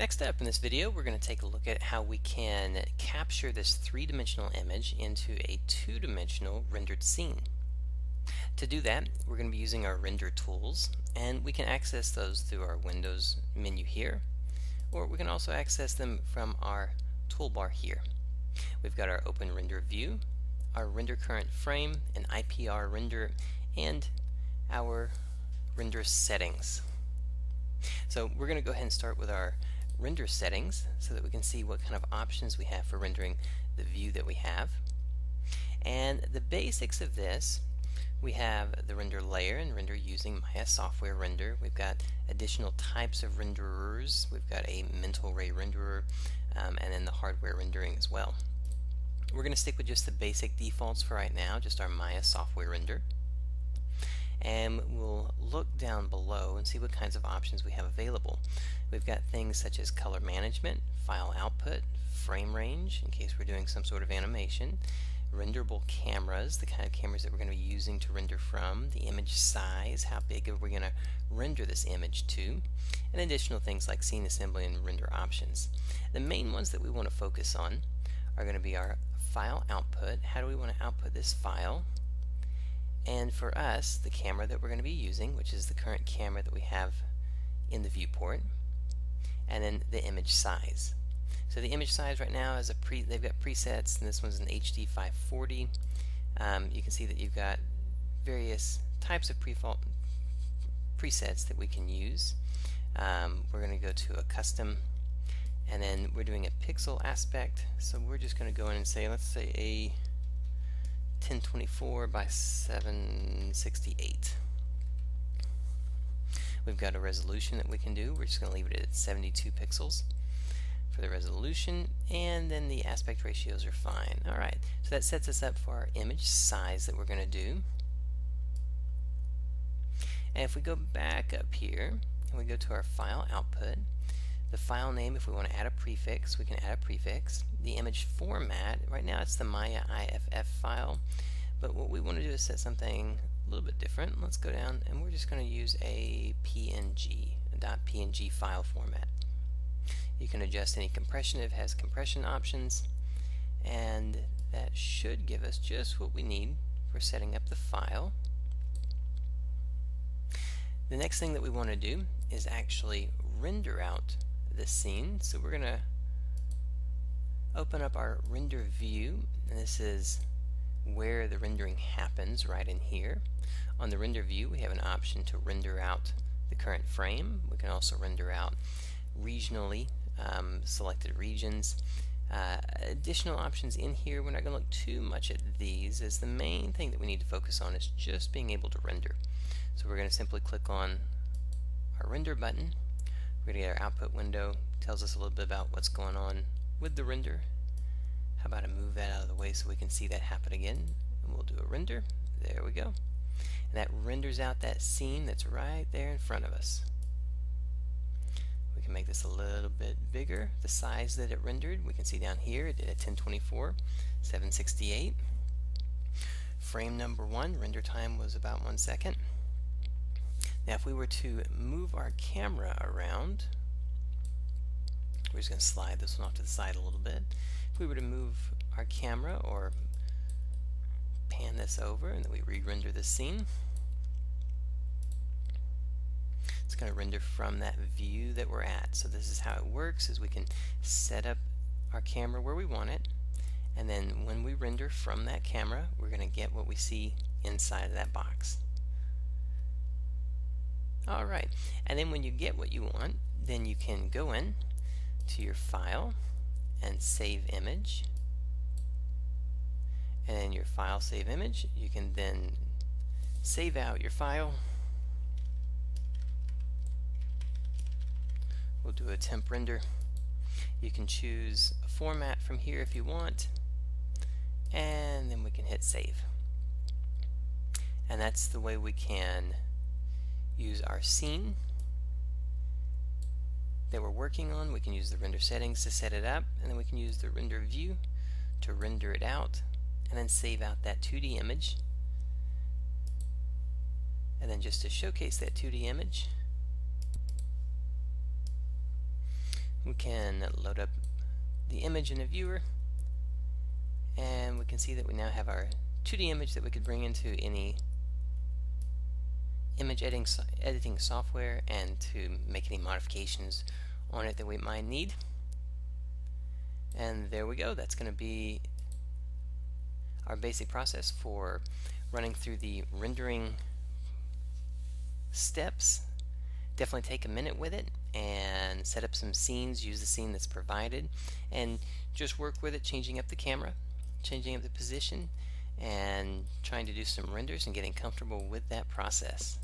Next up in this video, we're going to take a look at how we can capture this three-dimensional image into a two-dimensional rendered scene. To do that, we're going to be using our render tools, and we can access those through our Windows menu here, or we can also access them from our toolbar here. We've got our open render view, our render current frame, an IPR render, and our render settings. So we're going to go ahead and start with our render settings so that we can see what kind of options we have for rendering the view that we have. And the basics of this, we have the render layer and render using Maya software render. We've got additional types of renderers. We've got a mental ray renderer and then the hardware rendering as well. We're going to stick with just the basic defaults for right now, just our Maya software render. And we'll look down below and see what kinds of options we have available. We've got things such as color management, file output, frame range in case we're doing some sort of animation, renderable cameras, the kind of cameras that we're going to be using to render from, the image size, how big are we going to render this image to, and additional things like scene assembly and render options. The main ones that we want to focus on are going to be our file output. How do we want to output this file? And for us, the camera that we're going to be using, which is the current camera that we have in the viewport, and then the image size. So the image size right now is they've got presets, and this one's an HD 540. You can see that you've got various types of presets that we can use. We're going to go to a custom, and then we're doing a pixel aspect. So we're just going to go in and say, let's say a 1024 by 768. We've got a resolution that we can do. We're just going to leave it at 72 pixels for the resolution, and then the aspect ratios are fine. Alright, so that sets us up for our image size that we're going to do. And if we go back up here and we go to our file output, the file name, if we want to add a prefix, we can add a prefix. The image format, right now it's the Maya IFF file, but what we want to do is set something a little bit different. Let's go down and we're just going to use a PNG, a .png file format. You can adjust any compression. It has compression options, and that should give us just what we need for setting up the file. The next thing that we want to do is actually render out the scene. So we're going to open up our render view, and this is where the rendering happens, right in here. On the render view, we have an option to render out the current frame. We can also render out regionally selected regions. Additional options in here, we're not going to look too much at these, as the main thing that we need to focus on is just being able to render. So we're going to simply click on our render button. We're going to get our output window. Tells us a little bit about what's going on with the render. How about I move that out of the way so we can see that happen again? And we'll do a render. There we go. And that renders out that scene that's right there in front of us. We can make this a little bit bigger. The size that it rendered, we can see down here, it did a 1024, 768. Frame number 1, render time was about 1 second. Now if we were to move our camera around, we're just going to slide this one off to the side a little bit. If we were to move our camera or pan this over and then we re-render the scene, it's going to render from that view that we're at. So this is how it works, is we can set up our camera where we want it, and then when we render from that camera, we're going to get what we see inside of that box. Alright, and then when you get what you want, then you can go in to your file and save image, and in your file save image you can then save out your file. We'll do a temp render. You can choose a format from here if you want, and then we can hit save. And that's the way we can use our scene that we're working on. We can use the render settings to set it up, and then we can use the render view to render it out, and then save out that 2D image. And then just to showcase that 2D image, We can load up the image in a viewer, and we can see that we now have our 2D image that we could bring into any image editing software and to make any modifications on it that we might need. And there we go. That's going to be our basic process for running through the rendering steps. Definitely take a minute with it and set up some scenes. Use the scene that's provided and just work with it, changing up the camera, changing up the position, and trying to do some renders and getting comfortable with that process.